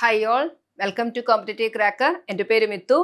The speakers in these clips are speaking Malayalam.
Hi all, welcome to Competitive Cracker. എൻ്റെ പേര് മിത്തു.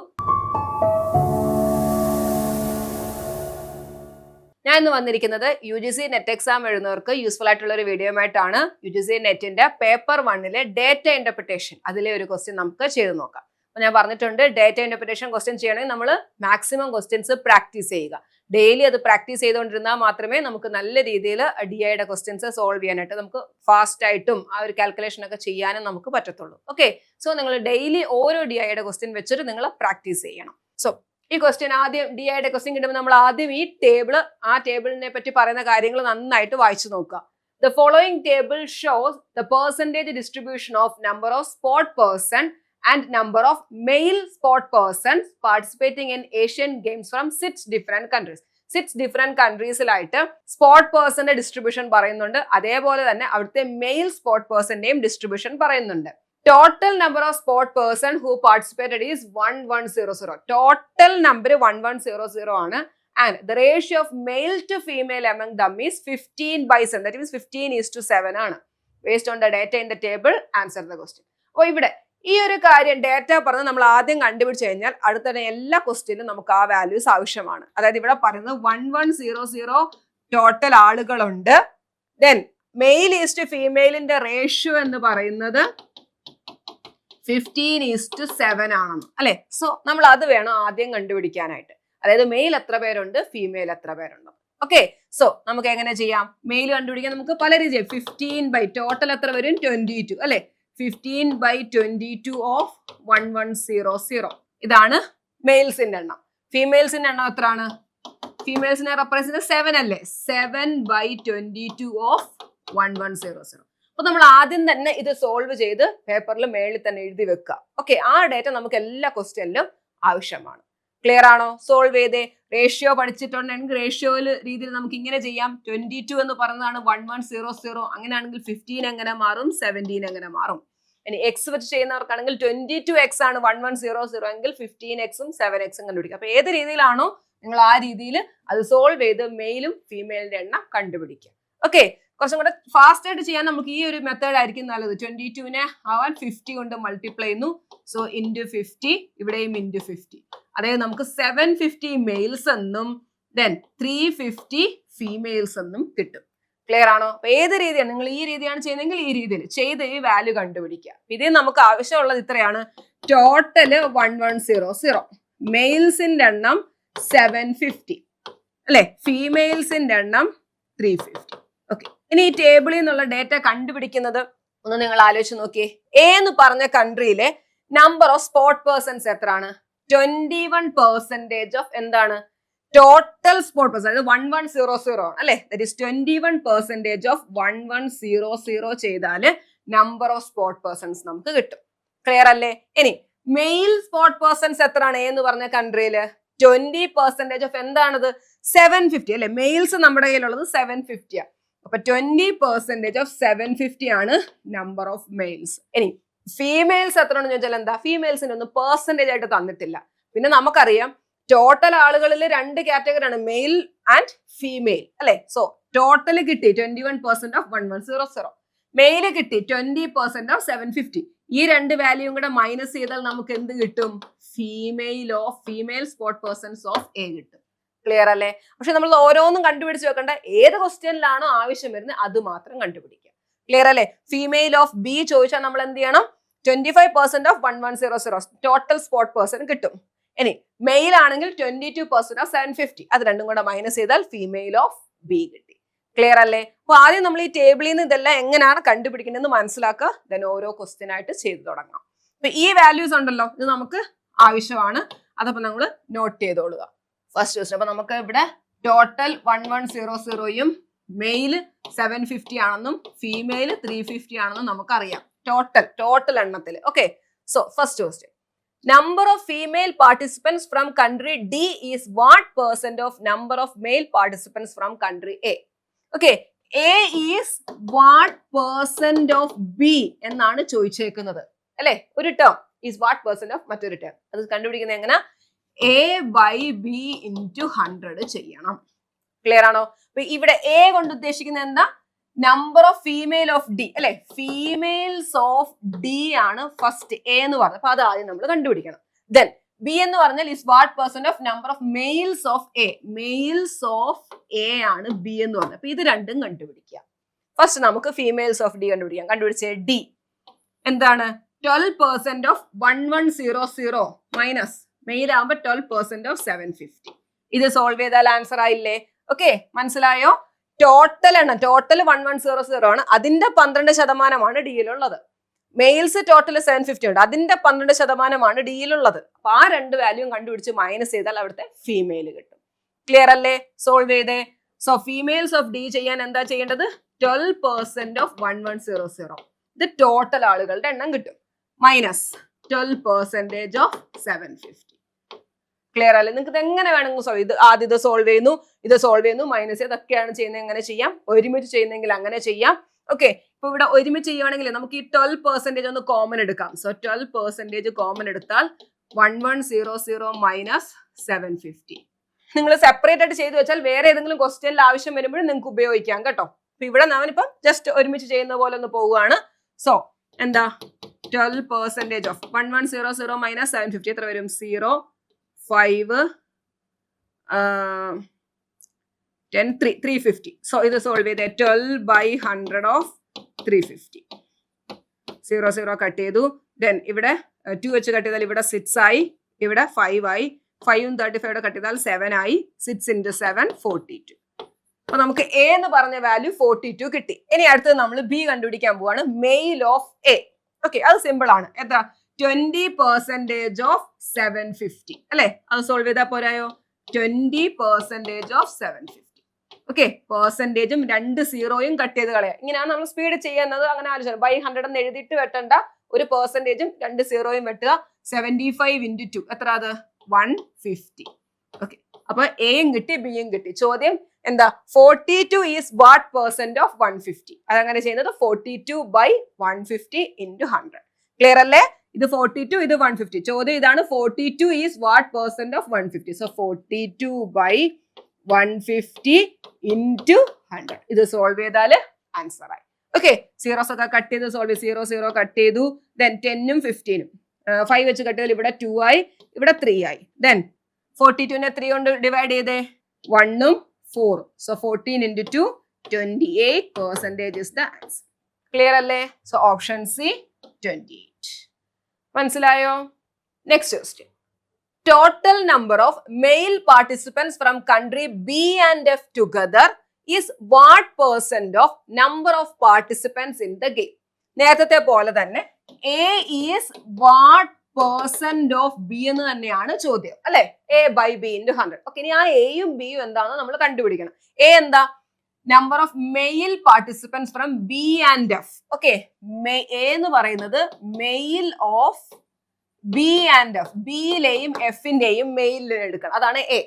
ഞാൻ ഇന്ന് വന്നിരിക്കുന്നത് UGC നെറ്റ് എക്സാം എഴുതുന്നവർക്ക് യൂസ്ഫുൾ ആയിട്ടുള്ള ഒരു വീഡിയോ ആയിട്ടാണ്. UGC നെറ്റിന്റെ പേപ്പർ 1-ലെ ഡേറ്റ ഇന്റർപ്രിട്ടേഷൻ അതിലെ ഒരു ക്വസ്റ്റ്യൻ നമുക്ക് ചെയ്തു നോക്കാം. അപ്പോൾ ഞാൻ പറഞ്ഞിട്ടുണ്ട് ഡേറ്റ ഇന്റർപ്രിട്ടേഷൻ ക്വസ്റ്റ്യൻ ചെയ്യണമെങ്കിൽ നമ്മൾ മാക്സിമം ക്വസ്റ്റ്യൻസ് പ്രാക്ടീസ് ചെയ്യുക. ഡെയിലി അത് പ്രാക്ടീസ് ചെയ്തുകൊണ്ടിരുന്നാൽ മാത്രമേ നമുക്ക് നല്ല രീതിയിൽ DIയുടെ ക്വസ്റ്റ്യൻസ് സോൾവ് ചെയ്യാനായിട്ട് നമുക്ക് ഫാസ്റ്റ് ആയിട്ടും ആ ഒരു കാൽക്കുലേഷൻ ഒക്കെ ചെയ്യാനും നമുക്ക് പറ്റത്തുള്ളൂ. ഓക്കെ, സോ നിങ്ങൾ ഡെയിലി ഓരോ DIയുടെ ക്വസ്റ്റ്യൻ വെച്ചിട്ട് നിങ്ങൾ പ്രാക്ടീസ് ചെയ്യണം. സോ ഈ ക്വസ്റ്റ്യൻ ആദ്യം DIയുടെ ക്വസ്റ്റ്യൻ കിട്ടുമ്പോൾ നമ്മൾ ആദ്യം ഈ ടേബിൾ ആ ടേബിളിനെ പറ്റി പറയുന്ന കാര്യങ്ങൾ നന്നായിട്ട് വായിച്ചു നോക്കുക. The following table shows the percentage distribution of number of sport person and number of male sport persons participating in Asian Games from 6 different countries. 6 different countries-ലായിട്ട് സ്പോർട്ട് പേഴ്സന്റെ ഡിസ്ട്രിബ്യൂഷൻ പറയുന്നുണ്ട്. അതേപോലെ തന്നെ അവിടുത്തെ മെയിൽ സ്പോർട്ട് പേഴ്സന്റെയും ഡിസ്ട്രിബ്യൂഷൻ പറയുന്നുണ്ട്. Total number of sport person who participated is 1100. Total number 1100 ആണ്. And the ratio of male to female among them is 15/7. That means 15:7 ആണ്. Based on the data in the table, answer the question. അപ്പോൾ ഇവിടെ ഈ ഒരു കാര്യം ഡേറ്റ പറഞ്ഞ് നമ്മൾ ആദ്യം കണ്ടുപിടിച്ച് കഴിഞ്ഞാൽ അടുത്ത എല്ലാ ക്വസ്റ്റ്യനും നമുക്ക് ആ വാല്യൂസ് ആവശ്യമാണ്. അതായത് ഇവിടെ പറയുന്നത് 1100 ടോട്ടൽ ആളുകളുണ്ട്. ദെൻ മെയിൽ ഈസ്റ്റ് ഫീമെയിലിന്റെ റേഷ്യോ എന്ന് പറയുന്നത് 15:7 ആണെന്ന് അല്ലെ. സോ നമ്മൾ അത് വേണം ആദ്യം കണ്ടുപിടിക്കാനായിട്ട്. അതായത് മെയിൽ എത്ര പേരുണ്ട്, ഫീമെയിൽ എത്ര പേരുണ്ട്. ഓക്കെ, സോ നമുക്ക് എങ്ങനെ ചെയ്യാം? മെയിൽ കണ്ടുപിടിക്കാൻ നമുക്ക് പല രീതിയിൽ 15 ടോട്ടൽ എത്ര വരും 22 അല്ലെ. 15/22 ഓഫ് 1100. ഇതാണ് മെയിൽസിന്റെ എണ്ണം. ഫീമെയിൽസിന്റെ എണ്ണം എത്രയാണ്? ഫീമെയിൽസിനെ റെപ്രസെന്റ് 7 അല്ലേ. 7/22 ഓഫ് 1100. അപ്പൊ നമ്മൾ ആദ്യം തന്നെ ഇത് സോൾവ് ചെയ്ത് പേപ്പറിൽ മേളിൽ തന്നെ എഴുതി വെക്കുക. ഓക്കെ, ആ ഡേറ്റ നമുക്ക് എല്ലാ ക്വസ്റ്റ്യനിലും ആവശ്യമാണ്. ക്ലിയർ ആണോ? സോൾവ് ചെയ്തേ. റേഷ്യോ പഠിച്ചിട്ടുണ്ടെങ്കിൽ റേഷ്യോയിൽ രീതിയിൽ നമുക്ക് ഇങ്ങനെ ചെയ്യാം. 22 എന്ന് പറയുന്നതാണ് 1100. അങ്ങനെയാണെങ്കിൽ 15 എങ്ങനെ മാറും, 17 എങ്ങനെ മാറും? ഇനി എക്സ് വെച്ച് ചെയ്യുന്നവർക്കാണെങ്കിൽ 22x ആണ് 1100 എങ്കിൽ 15x-ഉം 7x-ഉം കണ്ടുപിടിക്കുക. അപ്പൊ ഏത് രീതിയിലാണോ നിങ്ങൾ ആ രീതിയിൽ അത് സോൾവ് ചെയ്ത് മെയിലും ഫീമെയിലിന്റെ എണ്ണം കണ്ടുപിടിക്കുക. ഓക്കെ, കുറച്ചും കൂടെ ഫാസ്റ്റ് ആയിട്ട് ചെയ്യാൻ നമുക്ക് ഈ ഒരു മെത്തേഡ് ആയിരിക്കും നല്ലത്. 22-നെ ആവാൻ 50 കൊണ്ട് മൾട്ടിപ്ലൈ ചെയ്യുന്നു. സോ ഇൻറ്റു 50, ഇവിടെയും ഇൻറ്റു 50. അതായത് നമുക്ക് 750 മെയിൽസ് എന്നും ദെൻ 350 ഫീമെയിൽസ് എന്നും കിട്ടും. ക്ലിയർ ആണോ? അപ്പൊ ഏത് രീതിയാണ് നിങ്ങൾ ഈ രീതിയാണ് ചെയ്യുന്നതെങ്കിൽ ഈ രീതിയിൽ ചെയ്ത് ഈ വാല്യൂ കണ്ടുപിടിക്കുക. ഇതിൽ നമുക്ക് ആവശ്യമുള്ളത് ഇത്രയാണ്. ടോട്ടല് 1100, മെയിൽസിന്റെ എണ്ണം 750 അല്ലെ, ഫീമെയിൽസിന്റെ എണ്ണം 350. ഓക്കെ, ഇനി ഈ ടേബിളിൽ നിന്നുള്ള ഡേറ്റ കണ്ടുപിടിക്കുന്നത് ഒന്ന് നിങ്ങൾ ആലോചിച്ച് നോക്കിയേ. എ എന്ന് പറഞ്ഞ കൺട്രിയിലെ നമ്പർ ഓഫ് സ്പോർട്ട് പേഴ്സൺസ് എത്രയാണ്? 21% ഓഫ് എന്താണ് ടോട്ടൽ സ്പോർട്ട് പേഴ്സൺ. അതായത് 1100 ആണ് അല്ലെ. ദാറ്റ് ഈസ് 21% ഓഫ് 1100 ചെയ്താല് നമ്പർ ഓഫ് സ്പോർട്ട് പേഴ്സൺസ് നമുക്ക് കിട്ടും. ക്ലിയർ അല്ലേ? ഇനി മെയിൽ സ്പോർട്ട് പേഴ്സൺസ് എത്രയാണ് എന്ന് പറഞ്ഞ കൺട്രിയില്? 20% ഓഫ് എന്താണത്? 750 അല്ലെ. മെയിൽസ് നമ്മുടെ കയ്യിലുള്ളത് 750 ആണ്. അപ്പൊ 20% ഓഫ് 750 ആണ് നമ്പർ ഓഫ് മെയിൽസ്. ഇനി ഫീമെയിൽസ് എത്രയാണെന്ന് ചോദിച്ചാൽ എന്താ? ഫീമെയിൽസിന് ഒന്നും പെർസെന്റേജ് ആയിട്ട് തന്നിട്ടില്ല. പിന്നെ നമുക്കറിയാം ടോട്ടൽ ആളുകളിൽ 2 കാറ്റഗറിയാണ്, മെയിൽ ആൻഡ് ഫീമെയിൽ അല്ലെ. സോ ടോട്ടൽ കിട്ടി 21% ഓഫ് 1100. മെയിൽ കിട്ടി 20% ഓഫ് 750. ഈ 2 വാല്യൂയും കൂടെ മൈനസ് ചെയ്താൽ നമുക്ക് എന്ത് കിട്ടും? Female sport persons of A കിട്ടും. ക്ലിയർ അല്ലേ? പക്ഷെ നമ്മൾ ഓരോന്നും കണ്ടുപിടിച്ച് വെക്കേണ്ട. ഏത് ക്വസ്റ്റ്യനിലാണോ ആവശ്യം വരുന്നത് അത് മാത്രം കണ്ടുപിടിക്കുക. ക്ലിയർ അല്ലേ? ഫീമെയിൽ ഓഫ് ബി ചോദിച്ചാൽ നമ്മൾ എന്ത് ചെയ്യണം? 25% ഓഫ് 1100 ടോട്ടൽ സ്പോർട്ട് പേഴ്സൺ കിട്ടും. ഇനി മെയിൽ ആണെങ്കിൽ 22% ഓഫ് 750. അത് രണ്ടും കൂടെ മൈനസ് ചെയ്താൽ ഫീമെയിൽ ഓഫ് ബി കിട്ടി. ക്ലിയർ അല്ലേ? അപ്പൊ ആദ്യം നമ്മൾ ഈ ടേബിളിൽ നിന്ന് ഇതെല്ലാം എങ്ങനെയാണ് കണ്ടുപിടിക്കുന്നതെന്ന് മനസ്സിലാക്കുക. ദെൻ ഓരോ ക്വസ്റ്റ്യൻ ആയിട്ട് ചെയ്തു തുടങ്ങാം. അപ്പൊ ഈ വാല്യൂസ് ഉണ്ടല്ലോ, ഇത് നമുക്ക് ആവശ്യമാണ്. അതപ്പോ നമ്മൾ നോട്ട് ചെയ്തോളുക. First question. അപ്പൊ നമുക്ക് ഇവിടെ ടോട്ടൽ 1100യും മെയിൽ 750 ആണെന്നും ഫീമെയിൽ 350 ആണെന്നും നമുക്കറിയാം. ടോട്ടൽ എണ്ണത്തിൽ. Okay, so first question. Number of female participants from country D is what percent of number of male participants from country A? Okay, A is what percent of B എന്നാണ് ചോദിച്ചേക്കുന്നത് അല്ലെ. ഒരു term is what percent of മറ്റൊരു ടേം. അത് കണ്ടുപിടിക്കുന്നത് എങ്ങനെ? A/B into 100 ചെയ്യണം. ക്ലിയർ ആണോ? അപ്പൊ ഇവിടെ A കൊണ്ട് ഉദ്ദേശിക്കുന്നത് എന്താ? Number of female of D അല്ലെ, ഫീമെയിൽസ് ഓഫ് ഡി ആണ് ഫസ്റ്റ് എ എന്ന് പറഞ്ഞത്. അപ്പൊ അത് ആദ്യം നമ്മൾ കണ്ടുപിടിക്കണം. ദെൻ ബി എന്ന് പറഞ്ഞാൽ is what percent of number of males of A, males of A ആണ് ബി എന്ന് പറഞ്ഞത്. അപ്പൊ ഇത് രണ്ടും കണ്ടുപിടിക്കുക. ഫസ്റ്റ് നമുക്ക് ഫീമെയിൽസ് ഓഫ് ഡി കണ്ടുപിടിക്കാം. കണ്ടുപിടിച്ചേ ഡി എന്താണ്? 12% ഓഫ് 1100 മൈനസ് മെയിൽ ആകുമ്പോൾ 12% ഓഫ് 750. ഇത് സോൾവ് ചെയ്താൽ ആൻസർ ആയില്ലേ? ഓക്കെ, മനസ്സിലായോ? ടോട്ടൽ എണ്ണം, ടോട്ടൽ 1100 ആണ്, അതിന്റെ 12% ഡിയിലുള്ളത്. മെയിൽസ് ടോട്ടൽ 750 ഉണ്ട്, അതിന്റെ 12% ഡിയിലുള്ളത്. അപ്പൊ ആ രണ്ട് വാല്യൂ കണ്ടുപിടിച്ച് മൈനസ് ചെയ്താൽ അവിടുത്തെ ഫീമെയിൽ കിട്ടും. ക്ലിയർ അല്ലേ? സോൾവ് ചെയ്തേ. സോ ഫീമെയിൽസ് ഓഫ് ഡി ചെയ്യാൻ എന്താ ചെയ്യേണ്ടത്? 12% ഓഫ് 1100. ഇത് ടോട്ടൽ ആളുകളുടെ എണ്ണം കിട്ടും. Minus 12% of 750. ക്ലിയർ അല്ലേ? നിങ്ങൾക്ക് ഇത് എങ്ങനെ വേണമെങ്കിൽ സോൾവ്, ഇത് ആദ്യം ഇത് സോൾവ് ചെയ്യുന്നു, ഇത് സോൾവ് ചെയ്യുന്നു, മൈനസ് ഇതൊക്കെയാണ് ചെയ്യുന്നത്. എങ്ങനെ ചെയ്യാം? ഒരുമിച്ച് ചെയ്യുന്നെങ്കിൽ അങ്ങനെ ചെയ്യാം. ഓക്കെ, ഇപ്പൊ ഇവിടെ ഒരുമിച്ച് ചെയ്യുവാണെങ്കിൽ നമുക്ക് ഈ 12% ഒന്ന് കോമൺ എടുക്കാം. സോ 12% കോമൺ എടുത്താൽ 1100 മൈനസ് 750. നിങ്ങൾ സെപ്പറേറ്റ് ആയിട്ട് ചെയ്തു വെച്ചാൽ വേറെ ഏതെങ്കിലും ക്വസ്റ്റ്യനിൽ ആവശ്യം വരുമ്പോഴും നിങ്ങൾക്ക് ഉപയോഗിക്കാം കേട്ടോ. അപ്പൊ ഇവിടെ ഞാനിപ്പം ജസ്റ്റ് ഒരുമിച്ച് ചെയ്യുന്ന പോലെ ഒന്ന് പോവുകയാണ്. സോ എന്താ? 12% ഓഫ് 1100 മൈനസ് 750 എത്ര വരും? 0, 5, 10, 350. സോ ഇത് സോൾവ് ചെയ്തേ. 12/100 ഓഫ് 350. 0 കട്ട് ചെയ്തു. ദെൻ ഇവിടെ 2 വെച്ച് കട്ട് ചെയ്താൽ ഇവിടെ 6 ആയി, ഇവിടെ 5 ആയി. 5 35 കട്ട് ചെയ്താൽ 7 ആയി. 6 into 7 42. അപ്പൊ നമുക്ക് എ എന്ന് പറഞ്ഞ വാല്യൂ 42 കിട്ടി. ഇനി അടുത്തത് നമ്മൾ ബി കണ്ടുപിടിക്കാൻ പോവാണ്. Male of A. ഓക്കെ, അത് സിമ്പിൾ ആണ്. എത്ര? 20% ഓഫ് 750 അല്ലെ? അത് സോൾവ് ചെയ്താൽ പോരായോ? 20% ഓഫ് 750. ഓക്കെ, പെർസെന്റേജും 2 സീറോയും കട്ട് ചെയ്ത് കളയാം. ഇങ്ങനെയാണ് നമ്മൾ സ്പീഡ് ചെയ്യുന്നത്. അങ്ങനെ ആലോചിച്ചു ബൈ 100 എന്ന് എഴുതിയിട്ട് വെട്ടണ്ട, ഒരു പെർസെന്റേജും 2 സീറോയും വെട്ടുക. 75 into 2 എത്ര? അത് 150. ഓക്കെ, അപ്പൊ എയും കിട്ടി, ബിയും കിട്ടി. ചോദ്യം എന്താ? 42 ഈസ് വാട്ട് പെർസെന്റ് ഓഫ് 150. അതങ്ങനെ ചെയ്യുന്നത് 42/150 into 100. ക്ലിയർ അല്ലേ? ഇത് 42, ഇത് 150. ചോദ്യം ഇതാണ്, 42 is what percent of 150. So 42/150 into 100. ഇത് സോൾവ് ചെയ്താല് ആൻസർ ആയി. ഓക്കെ, സീറോസ് ഒക്കെ കട്ട് ചെയ്ത് സോൾവ് ചെയ്ത് 0 കട്ട് ചെയ്തു. ദെൻ 10ഉം 15ഉം 5 വെച്ച് കട്ട് ചെയ്താൽ ഇവിടെ 2 ആയി, ഇവിടെ 3 ആയി. ദെൻ 42നെ 3 കൊണ്ട് ഡിവൈഡ് ചെയ്തേ. 1ഉം 4. So 14 into 2 28% is the answer. Clear അല്ലേ? So option C 28. മനസ്സിലായോ? Next question. Total number of male participants from country B and F together is what percent of number of participants in the game? നേരത്തെ പോലെ തന്നെ A is what percent of B എന്ന് തന്നെയാണ് ചോദ്യം അല്ലെ? A by B into 100. Okay, ഇനി ആ എയും ബിയും എന്താണെന്ന് നമ്മൾ കണ്ടുപിടിക്കണം. എ എന്താ? Number of male participants from B and F. Okay, A എന്ന് പറയുന്നത് male of B and F, ബിയിലെയും എഫിന്റെയും മെയിലിൽ എടുക്കണം, അതാണ് എ.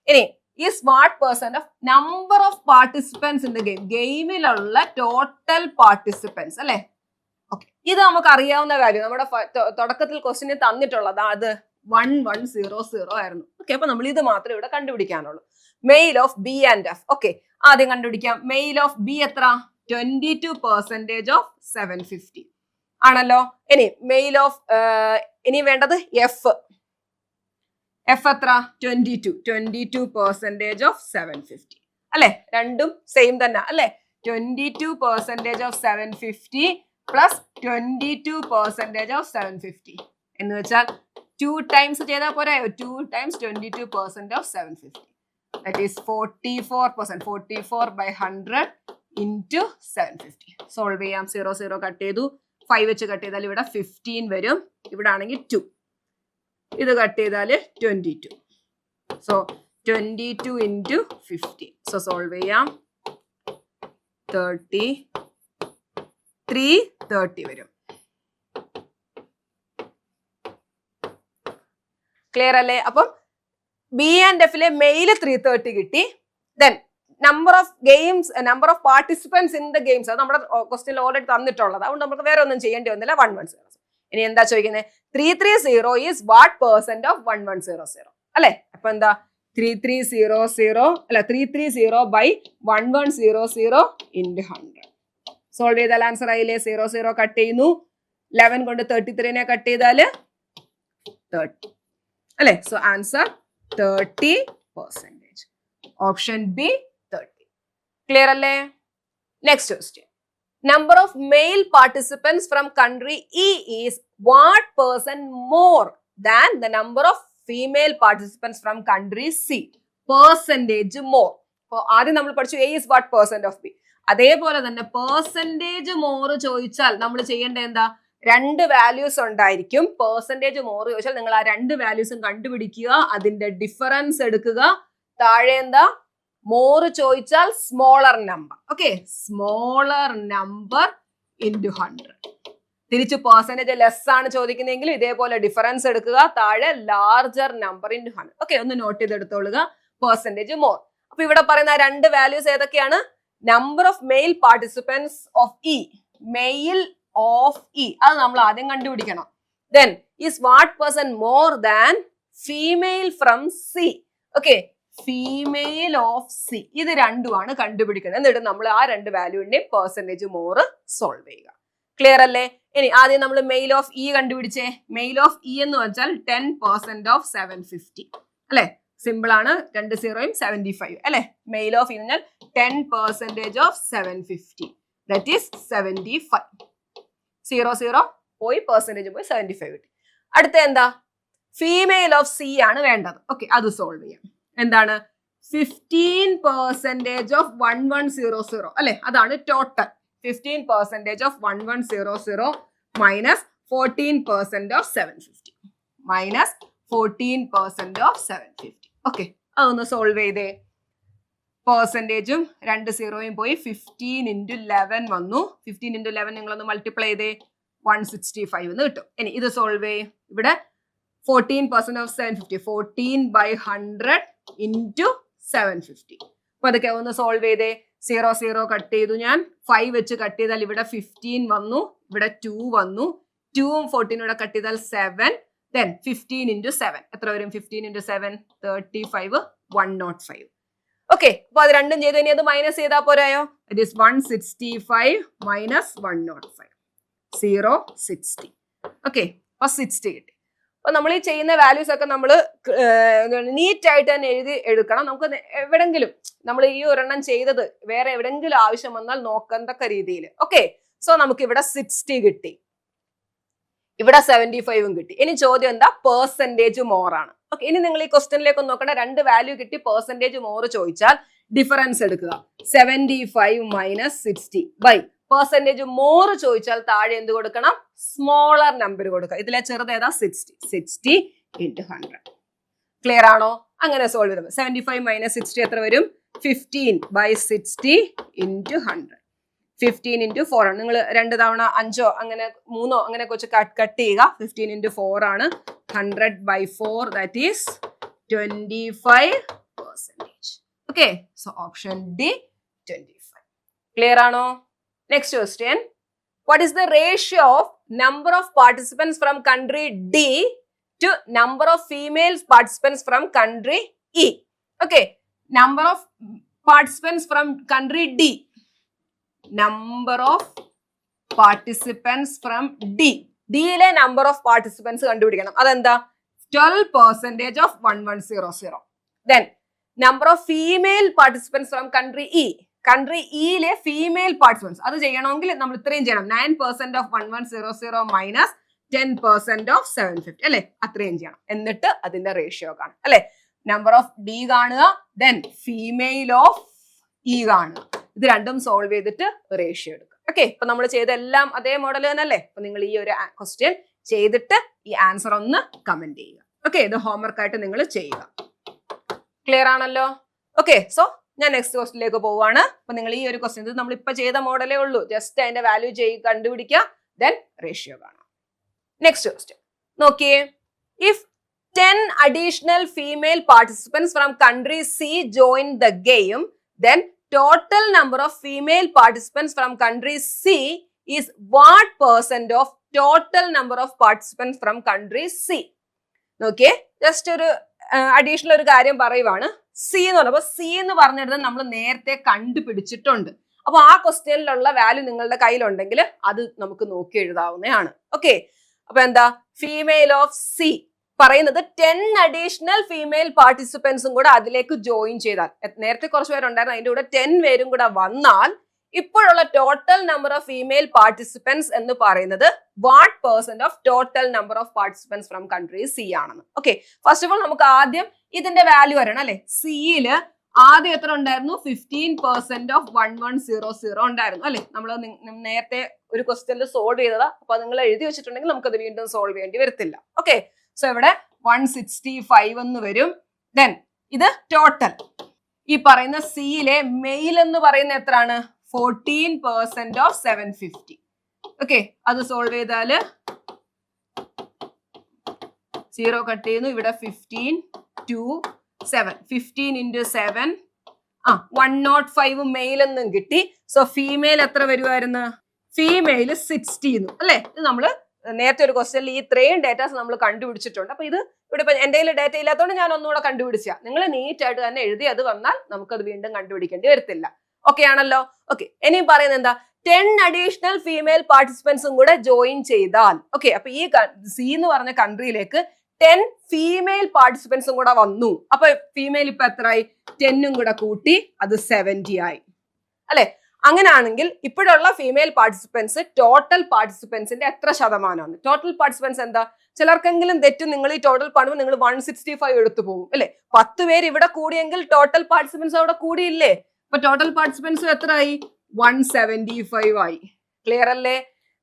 ഇനി is what percent of number of participants in the game, ഗെയിമിലുള്ള ടോട്ടൽ പാർട്ടിസിപ്പൻസ് അല്ലെ? ഓക്കെ, ഇത് നമുക്ക് അറിയാവുന്ന കാര്യം, നമ്മുടെ തുടക്കത്തിൽ ക്വസ്റ്റ്യന് തന്നിട്ടുള്ളത് അത് 1100 ആയിരുന്നു. ഓക്കെ, അപ്പൊ നമ്മൾ ഇത് മാത്രമേ ഇവിടെ കണ്ടുപിടിക്കാനുള്ളൂ. Male of B and F. Okay, ആദ്യം കണ്ടുപിടിക്കാം. മെയിൽ ഓഫ് ബി എത്ര? 22% ഓഫ് 750 ആണല്ലോ. ഇനി മെയിൽ ഓഫ്, ഇനി വേണ്ടത് എഫ്. എഫ് എത്ര? 22% ഓഫ് 750 അല്ലെ? രണ്ടും സെയിം തന്നെ അല്ലെ? 22% ഓഫ് 750 പ്ലസ് 22% ഓഫ് 750 എന്ന് വെച്ചാൽ 2 ടൈംസ് ചെയ്താൽ പോരായോ? 2 times 22% of 750. That is 44%. 44/100 into 750. Solve ചെയ്യാം. 0 കട്ട് ചെയ്തു. 5 വെച്ച് കട്ട് ചെയ്താൽ ഇവിടെ 15 വരും, ഇവിടെ ആണെങ്കിൽ 2. ഇത് കട്ട് ചെയ്താൽ 22. So 22 into 15. സോ സോൾവ് ചെയ്യാം. 330 വരും. ക്ലിയർ അല്ലേ? അപ്പം ബി ആൻഡ് എഫിലെ മെയിൽ 330 കിട്ടി. Then number of games, number of participants in the games, അത് നമ്മുടെ ക്വസ്റ്റ്യനിൽ ഓൾറെഡി തന്നിട്ടുള്ളത്, അതുകൊണ്ട് നമുക്ക് വേറെ ഒന്നും ചെയ്യേണ്ടി വന്നില്ല. 1100. ഇനി എന്താ ചോദിക്കുന്നത്? 330 ഈസ് വാട്ട് പെർസെന്റ് ഓഫ് 1100 അല്ലെ? അപ്പൊ എന്താ? 3300 അല്ല 330/1100 into 100. സോൾവ് ചെയ്താൽ ആൻസർ ആയില്ലേ? 0 0 കട്ട് ചെയ്യുന്നു. 11 കൊണ്ട് 33നെ കട്ട് ചെയ്താൽ 30 അല്ലെ? So answer 30%. Option B 30. Clear അല്ലേ? Next question. Number of male participants from country E is what percent more than the number of female participants from country C? Percentage more. അപ്പോൾ ആദ്യം നമ്മൾ പഠിച്ചു A is what percent of B. അതേപോലെ തന്നെ പെർസെൻറ്റേജ് മോർ ചോദിച്ചാൽ നമ്മൾ ചെയ്യേണ്ട എന്താ? രണ്ട് വാല്യൂസ് ഉണ്ടായിരിക്കും. പെർസെൻറ്റേജ് മോർ ചോദിച്ചാൽ നിങ്ങൾ ആ രണ്ട് വാല്യൂസും കണ്ടുപിടിക്കുക, അതിന്റെ ഡിഫറൻസ് എടുക്കുക. താഴെ എന്താ? മോർ ചോദിച്ചാൽ smaller number. Okay, smaller number into 100. തിരിച്ച് പെർസെൻറ്റേജ് ലെസ് ആണ് ചോദിക്കുന്നതെങ്കിൽ ഇതേപോലെ ഡിഫറൻസ് എടുക്കുക, താഴെ ലാർജർ നമ്പർ ഇൻറ്റു 100. ഓക്കെ, ഒന്ന് നോട്ട് ചെയ്തെടുത്തോളുക. Percentage more. അപ്പൊ ഇവിടെ പറയുന്ന രണ്ട് വാല്യൂസ് ഏതൊക്കെയാണ്? Number of male participants of E, male of E, അത് നമ്മൾ ആദ്യം കണ്ടുപിടിക്കണം. Then is what percent more than female from C. Okay, female of C. ഇത് രണ്ടുമാണ് കണ്ടുപിടിക്കുന്നത്. എന്നിട്ട് നമ്മൾ ആ രണ്ട് വാല്യൂവിന്റെ പെർസെൻറ്റേജ് മോർ സോൾവ് ചെയ്യുക. ക്ലിയർ അല്ലേ? ഇനി ആദ്യം നമ്മൾ മെയിൽ ഓഫ് ഇ കണ്ടുപിടിച്ചേ. മെയിൽ ഓഫ് ഇ എന്ന് വെച്ചാൽ 10% ഓഫ് 750 അല്ലെ? സിമ്പിൾ ആണ്, 2 0 75 അല്ലെ? മെയിൽ ഓഫ് ഇ എന്ന് പറഞ്ഞാൽ 10% ഓഫ് 750, ദാറ്റ് ഈസ് 75. 0 0 പോയി, പെർസെൻറ്റേജ് പോയി, 75 കിട്ടി. അടുത്ത എന്താ? ഫീമെയിൽ ഓഫ് സി ആണ് വേണ്ടത്. ഓക്കെ, അത് സോൾവ് ചെയ്യാം. എന്താണ്? 15% ഓഫ് 1100 അല്ലെ? അതാണ് total. 15% of 1100 minus 14% of 750 minus 14% of 750. Okay, അതൊന്ന് സോൾവ് ചെയ്തേ. പെർസെൻറ്റേജും 2 0 പോയി, 15 × 11 വന്നു. 15 × 11 നിങ്ങളൊന്ന് മൾട്ടിപ്ലൈ ചെയ്തേ, 165 എന്ന് കിട്ടും. ഇനി ഇത് സോൾവ് ചെയ്യും. ഇവിടെ 14% ഓഫ് 750, 14/100 ഇൻറ്റു 750. അപ്പൊ അതൊക്കെ ഒന്ന് സോൾവ് ചെയ്തേ. 0 0 കട്ട് ചെയ്തു ഞാൻ. 5 വെച്ച് കട്ട് ചെയ്താൽ ഇവിടെ 15 വന്നു, ഇവിടെ 2 വന്നു. 2ഉം 14 ഇവിടെ കട്ട് ചെയ്താൽ 7. Then 15 × 7 എത്ര വരും? 15 × 7 35, 105. ഓക്കെ, അപ്പൊ അത് രണ്ടും ചെയ്ത് ഇനി അത് മൈനസ് ചെയ്താൽ പോരായോ? It is 165 minus 105, 060. ഓക്കെ, അപ്പൊ 60 കിട്ടി. അപ്പൊ നമ്മൾ ഈ ചെയ്യുന്ന വാല്യൂസ് ഒക്കെ നമ്മൾ നീറ്റ് ആയിട്ട് തന്നെ എഴുതി എടുക്കണം. നമുക്ക് എവിടെങ്കിലും നമ്മൾ ഈ ഒരെണ്ണം ചെയ്തത് വേറെ എവിടെങ്കിലും ആവശ്യം വന്നാൽ നോക്കത്തക്ക രീതിയിൽ. ഓക്കെ, സോ നമുക്ക് ഇവിടെ 60 കിട്ടി, ഇവിടെ 75 കിട്ടി. ഇനി ചോദ്യം എന്താ? പെർസെൻറ്റേജ് മോർ ആണ്. ഓക്കെ, ഇനി നിങ്ങൾ ഈ ക്വസ്റ്റ്യനിലേക്ക് നോക്കണ്ട. രണ്ട് വാല്യൂ കിട്ടി, പെർസെൻറ്റേജ് മോർ ചോദിച്ചാൽ ഡിഫറൻസ് എടുക്കുക. 75 മൈനസ് 60 ബൈ പെർസെൻറ്റേജ് മോർ ചോദിച്ചാൽ താഴെ എന്ത് കൊടുക്കണം? സ്മോളർ നമ്പർ കൊടുക്കുക. ഇതിലെ ചെറുത് ഏതാ? 60. 60 × 100. ക്ലിയർ ആണോ? അങ്ങനെ സോൾവ് ചെയ്തത്. 75 മൈനസ് 60 എത്ര വരും? 15/60 × 100. 15 × 4 ആണ്. നിങ്ങൾ 2 തവണ 5 അങ്ങനെ 3 അങ്ങനെ കുറച്ച് കട്ട് ചെയ്യുക. 15 × 4 ആണ്. 100/4, that is 25%. Okay, so option D 25. Clear ആണോ? Next question. What is the ratio of number of participants from country D to number of female participants from country E? Okay, number of participants from country D. Number of participants from D. D ile number of participants കണ്ടുപിടിക്കണം. അതെന്താ? 12% of 1100. Then number of female participants from country E. Country ഇയിലെ ഫീമെയിൽ പാർട്ടിസിപ്പൻസ് അത് ചെയ്യണമെങ്കിൽ നമ്മൾ ഇത്രയും ചെയ്യണം. 9% ഓഫ് 1100 മൈനസ് 10% ഓഫ് 750 അല്ലെ? അത്രയും ചെയ്യണം. എന്നിട്ട് അതിന്റെ റേഷ്യോ കാണും അല്ലെ? നമ്പർ ഓഫ് ഡി കാണുക, ദെൻ ഫീമെയിൽ ഓഫ് ഇ കാണുക. ഇത് രണ്ടും സോൾവ് ചെയ്തിട്ട് റേഷ്യോ എടുക്കുക. ഓക്കെ, ഇപ്പൊ നമ്മൾ ചെയ്തെല്ലാം അതേ മോഡൽ തന്നെ അല്ലേ? അപ്പൊ നിങ്ങൾ ഈ ഒരു ക്വസ്റ്റ്യൻ ചെയ്തിട്ട് ഈ ആൻസർ ഒന്ന് കമന്റ് ചെയ്യുക. ഓക്കെ, ഇത് ഹോംവർക്ക് ആയിട്ട് നിങ്ങൾ ചെയ്യുക. ക്ലിയർ ആണല്ലോ? ഓക്കെ, സോ ഞാൻ നെക്സ്റ്റ് ക്വസ്റ്റിലേക്ക് പോവാണ്. അപ്പൊ നിങ്ങൾ ഈ ഒരു ക്വസ്റ്റ്യൻ നമ്മൾ ഇപ്പൊ ചെയ്ത മോഡലേ ഉള്ളൂ. ജസ്റ്റ് അതിന്റെ വാല്യൂ കണ്ടുപിടിക്കുക, ദെൻ റേഷ്യോ കാണാം. നെക്സ്റ്റ് ക്വസ്റ്റ്യൻ നോക്കിയേ. If 10 additional female participants from country C join the game, then total number of female participants from country C is what percent of total number of participants from country C? നോക്കിയേ, ജസ്റ്റ് ഒരു അഡീഷണൽ ഒരു കാര്യം പറയുവാണ്. സി എന്ന് പറഞ്ഞപ്പോൾ സി എന്ന് പറഞ്ഞിരുന്നത് നമ്മൾ നേരത്തെ കണ്ടുപിടിച്ചിട്ടുണ്ട്. അപ്പൊ ആ ക്വസ്റ്റ്യനിലുള്ള വാല്യൂ നിങ്ങളുടെ കയ്യിലുണ്ടെങ്കിൽ അത് നമുക്ക് നോക്കി എഴുതാവുന്നതാണ്. ഓക്കെ, അപ്പൊ എന്താ ഫീമെയിൽ ഓഫ് സി പറയുന്നത് 10 അഡീഷണൽ ഫീമെയിൽ പാർട്ടിസിപ്പൻസും കൂടെ അതിലേക്ക് ജോയിൻ ചെയ്താൽ, നേരത്തെ കുറച്ച് പേരുണ്ടായിരുന്നു, അതിന്റെ കൂടെ 10 പേരും കൂടെ വന്നാൽ ഇപ്പോഴുള്ള total number of female participants എന്ന് പറയുന്നത് what percent of total number of participants from country C ആണെന്ന്. ഓക്കെ, ഫസ്റ്റ് ഓഫ് ഓൾ നമുക്ക് ആദ്യം ഇതിന്റെ വാല്യൂ വരണം അല്ലെ. സിയില് ആദ്യം എത്ര ഉണ്ടായിരുന്നു? 15% ഓഫ് 1100 ഉണ്ടായിരുന്നു അല്ലെ. നമ്മൾ നേരത്തെ ഒരു ക്വസ്റ്റ്യനിൽ സോൾവ് ചെയ്തതാ. അപ്പൊ നിങ്ങൾ എഴുതി വെച്ചിട്ടുണ്ടെങ്കിൽ നമുക്കത് വീണ്ടും സോൾവ് ചെയ്യേണ്ടി വരത്തില്ല. ഓക്കെ, സോ ഇവിടെ 165 എന്ന് വരും. ദെൻ ഇത് ടോട്ടൽ. ഈ പറയുന്ന സിയിലെ മെയിൽ എന്ന് പറയുന്ന എത്രയാണ്? 14% ഓഫ് 750. ഓക്കെ, അത് സോൾവ് ചെയ്താല് 0 കട്ട് ചെയ്യുന്നു. ഇവിടെ 15 2 7 15 into 7 105 മെയിൽ എന്നും കിട്ടി. സോ ഫീമെയിൽ എത്ര വരുമായിരുന്നു? ഫീമെയിൽ 60 അല്ലെ. ഇത് നമ്മള് നേരത്തെ ഒരു ക്വസ്റ്റ്യനിൽ ഈ ഇത്രയും ഡേറ്റാസ് നമ്മൾ കണ്ടുപിടിച്ചിട്ടുണ്ട്. അപ്പൊ ഇത് ഇവിടെ ഇപ്പൊ എന്റെ കയ്യിൽ ഡേറ്റ ഇല്ലാത്തതുകൊണ്ട് ഞാൻ ഒന്നുകൂടെ കണ്ടുപിടിച്ച. നിങ്ങൾ നീറ്റ് ആയിട്ട് തന്നെ എഴുതി അത് വന്നാൽ നമുക്കത് വീണ്ടും കണ്ടുപിടിക്കേണ്ടി വരത്തില്ല. ഓക്കെ ആണല്ലോ. ഓക്കെ, ഇനിയും പറയുന്നത് എന്താ? 10 അഡീഷണൽ ഫീമെയിൽ പാർട്ടിസിപ്പൻസും കൂടെ ജോയിൻ ചെയ്താൽ. ഓക്കെ, അപ്പൊ ഈ സി എന്ന് പറഞ്ഞ കൺട്രിയിലേക്ക് 10 ഫീമെയിൽ പാർട്ടിസിപ്പൻസും കൂടെ വന്നു. അപ്പൊ ഫീമെയിൽ ഇപ്പൊ എത്രയായി? 10ഉം കൂടെ കൂട്ടി അത് 70 ആയി അല്ലെ. അങ്ങനെയാണെങ്കിൽ ഇപ്പോഴുള്ള ഫീമെയിൽ പാർട്ടിസിപ്പൻസ് ടോട്ടൽ പാർട്ടിസിപ്പൻസിന്റെ എത്ര ശതമാനമാണ്? ടോട്ടൽ പാർട്ടിസിപ്പൻസ് എന്താ? ചിലർക്കെങ്കിലും തെറ്റും. നിങ്ങൾ ഈ ടോട്ടൽ കാണുമ്പോൾ നിങ്ങൾ 165 എടുത്തു പോകും അല്ലെ. 10 പേര് ഇവിടെ കൂടിയെങ്കിൽ ടോട്ടൽ പാർട്ടിസിപ്പൻസ് അവിടെ കൂടിയില്ലേ? അപ്പൊ ടോട്ടൽ പാർട്ടിസിപ്പൻസ് എത്രയായി? 175 ആയി. ക്ലിയർ അല്ലേ?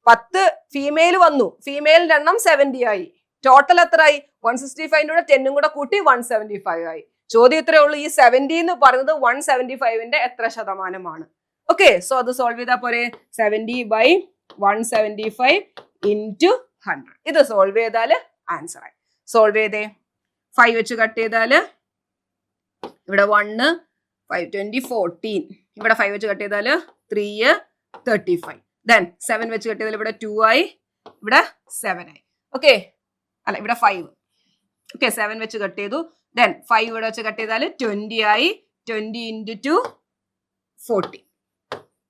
10 ഫീമെയിൽ വന്നു, ഫീമെയിലിന്റെ എണ്ണം 70 ആയി. ടോട്ടൽ എത്രയായി? 165ന്റെ കൂടെ 10ഉം കൂടെ കൂട്ടി 175 ആയി. ചോദ്യം ഇത്രയേ ഉള്ളൂ. ഈ 70 എന്ന് പറയുന്നത് 175ന്റെ എത്ര ശതമാനമാണ്? ഓക്കെ, സോ അത് സോൾവ് ചെയ്താൽ പോരെ. 70/175 into 100. ഇത് സോൾവ് ചെയ്താല് ആൻസർ ആയി. സോൾവ് ചെയ്തേ. 5 വെച്ച് കട്ട് ചെയ്താല് ഇവിടെ 1 5 20 14. ഇവിടെ 5 വെച്ച് കട്ട് ചെയ്താല് 3 35. ദെൻ 7 വെച്ച് കട്ട് ചെയ്താൽ ഇവിടെ 2 ആയി, ഇവിടെ 7 ആയി. ഓക്കെ, അല്ല ഇവിടെ 5. ഓക്കെ, 7 വെച്ച് കട്ട് ചെയ്തു. ദെൻ 5 ഇവിടെ വെച്ച് കട്ട് ചെയ്താൽ 20 ആയി. 20 into 2 40.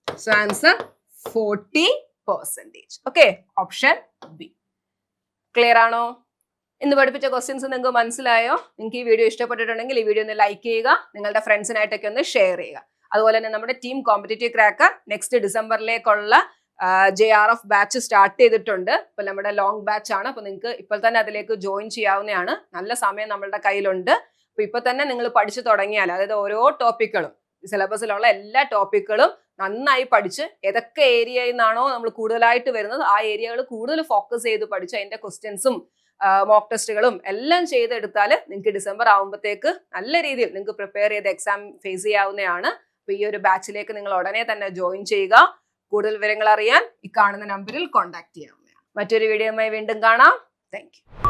So answer 40%. Okay, option B. Clear ആണോ? ഇന്ന് പഠിപ്പിച്ച ക്വസ്റ്റ്യൻസ് നിങ്ങൾക്ക് മനസ്സിലായോ? നിങ്ങൾക്ക് ഈ വീഡിയോ ഇഷ്ടപ്പെട്ടിട്ടുണ്ടെങ്കിൽ ഈ വീഡിയോ ഒന്ന് ലൈക്ക് ചെയ്യുക, നിങ്ങളുടെ ഫ്രണ്ട്സിനായിട്ടൊക്കെ ഒന്ന് ഷെയർ ചെയ്യുക. അതുപോലെ തന്നെ നമ്മുടെ ടീം കോമ്പറ്റേറ്റീവ് ക്രാക്കർ നെക്സ്റ്റ് ഡിസംബറിലേക്കുള്ള JRF ബാച്ച് സ്റ്റാർട്ട് ചെയ്തിട്ടുണ്ട്. ഇപ്പൊ നമ്മുടെ ലോങ് ബാച്ച് ആണ്. അപ്പൊ നിങ്ങൾക്ക് ഇപ്പോൾ തന്നെ അതിലേക്ക് ജോയിൻ ചെയ്യാവുന്നതാണ്. നല്ല സമയം നമ്മളുടെ കയ്യിലുണ്ട്. അപ്പൊ ഇപ്പൊ തന്നെ നിങ്ങൾ പഠിച്ചു തുടങ്ങിയാൽ, അതായത് ഓരോ ടോപ്പിക്കുകളും സിലബസിലുള്ള എല്ലാ ടോപ്പിക്കുകളും നന്നായി പഠിച്ച് ഏതൊക്കെ ഏരിയയിൽ നിന്നാണോ നമ്മൾ കൂടുതലായിട്ട് വരുന്നത് ആ ഏരിയകൾ കൂടുതൽ ഫോക്കസ് ചെയ്ത് പഠിച്ച് അതിന്റെ ക്വസ്റ്റ്യൻസും മോക്ക് ടെസ്റ്റുകളും എല്ലാം ചെയ്തെടുത്താൽ നിങ്ങൾക്ക് ഡിസംബർ ആകുമ്പോഴത്തേക്ക് നല്ല രീതിയിൽ നിങ്ങൾക്ക് പ്രിപ്പയർ ചെയ്ത് എക്സാം ഫേസ് ചെയ്യാവുന്നതാണ്. അപ്പൊ ഈ ഒരു ബാച്ചിലേക്ക് നിങ്ങൾ ഉടനെ തന്നെ ജോയിൻ ചെയ്യുക. കൂടുതൽ വിവരങ്ങൾ അറിയാൻ ഈ കാണുന്ന നമ്പറിൽ കോൺടാക്ട് ചെയ്യാവുന്നതാണ്. മറ്റൊരു വീഡിയോയുമായി വീണ്ടും കാണാം. Thank you.